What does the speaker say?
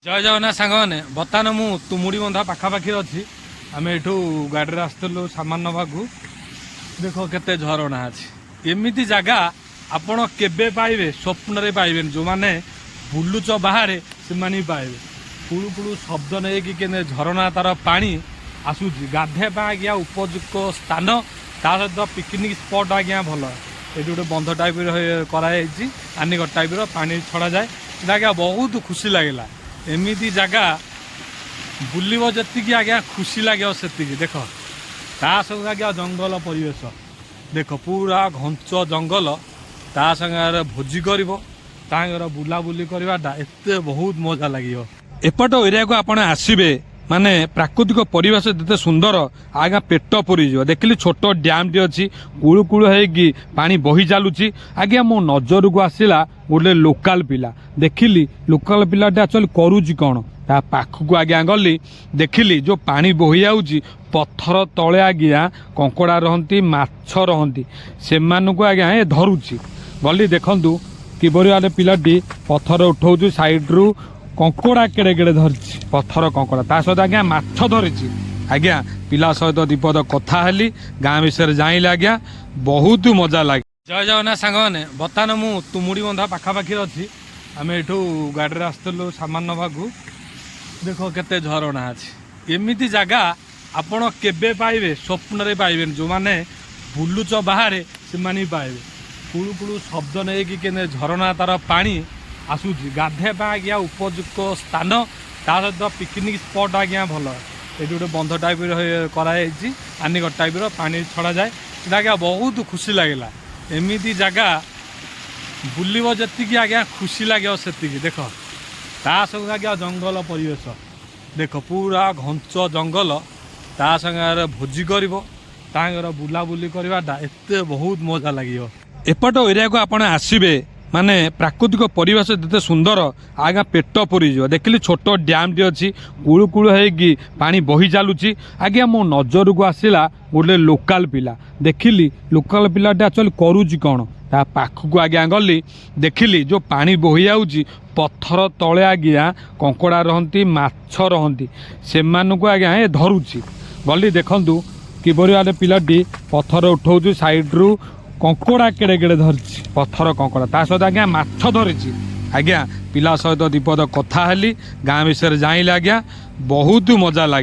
जय जगन्नाथ सांग मैंने बर्तमान मु तुमुड़ी बंधा पाखापाखि अच्छी आम यू गाड़ी आसलु सामान नवाकू देख केते झरणा अच्छी एमती जगह आपण केबे पाइबे स्वप्न पाइबे जो मैंने बुलुच बाहर से पाइबे कुड़ू कुड़ू शब्द नहीं कि झरणा तार पानी आसूची गाधेपा आज्ञा उपयुक्त स्थान ता सहित पिकनिक स्पट आज्ञा भल ये गोटे बंध टाइप कराई आनिक टाइप पानी छड़ा जाए आज्ञा बहुत खुशी लगेगा एमती जगह बुलव जी आज्ञा खुशी लगे से देख ता संगे आज्ञा जंगल परिवेश देख पूरा घंच जंगल ता संगे भोजी कर बुलाबुली करवाटा एत बहुत मजा लगे एपट एरिया को आपड़ आसबे माने प्राकृतिक परिवेश जिते सुंदर आज्ञा पेट पुरी जाव देखिली छोट डैम टी अच्छी कुड़ू कुड़ू होगी पानी बही चलुची आज्ञा मो नजर को आसला गोटे लोकाल पिला देखिली लोकाल पिलाटे एक्चुअली करुची कौन ता पाखक आज्ञा गली देखिली जो पानी बही जाऊँगी पत्थर तले आज्ञा कंकड़ा रहती माछ रहती से आज्ञा ए धरुची गली देखु किभली आने पिलाटी पत्थर उठाऊ साइड्रु कंकड़ा केड़े केड़े धरची पत्थर कंकड़ा ता सहित आज्ञा माछ धरिची आज्ञा पिला सहित दीपद कथा हेली गाँ विषय जाइले आज्ञा बहुत मजा लगे। जय जगन्नाथ सांग मैंने बर्तमान मु तुमुड़ी बंधा पाखापाखि अच्छी आम यू गाड़ी आसलु सामान नवाकू देख केते झरणा अच्छी एमती जगह आपण केबे पाइबे स्वप्न पाइबे जो मैंने बुलुच बाहर से पाइबे कुड़ू कुड़ू शब्द नहीं कि झरणा तार पानी आसूची गाधेपा आज्ञा उपयुक्त स्थान ता सहित पिकनिक स्पट आज्ञा भल ये गोटे बंध टाइप कराई आनिक टाइप पानी छड़ा जाए आज्ञा बहुत खुशी लगेगा एमती जगह बुलव जी आज्ञा खुशी लगे से देख ता संगे आज्ञा जंगल परिवेश देख पूरा घंच जंगल ता संगे भोजी कर बुलाबुली करवाटा एत बहुत मजा लगे एपट एरिया को आपड़ आसबे माने प्राकृतिक परिवेश जिते सुंदर आज्ञा पेट पुरी जाव देखिली छोट डैम टी अच्छी कुड़ू कुड़ू होगी पानी बही चलुची आज्ञा मो नजर को आसला गोटे लोकाल पिला देखिली लोकाल पिलाटे एक्चुअली करुची कौन ता पाखक आज्ञा गली देखिली जो पानी बही जाऊँगी पत्थर तले आज्ञा कंकड़ा रहती माछ रहती से आज्ञा ए धरुची गली देखु किभली आने पिलाटी पत्थर उठाऊ साइड्रु कंकड़ा केड़े केड़े धरची पत्थर कंकड़ा ता सहित आज्ञा माछ धरिची आज्ञा पिला सहित दीपद कथा हेली गाँ विषय जाइले आज्ञा बहुत मजा लगे।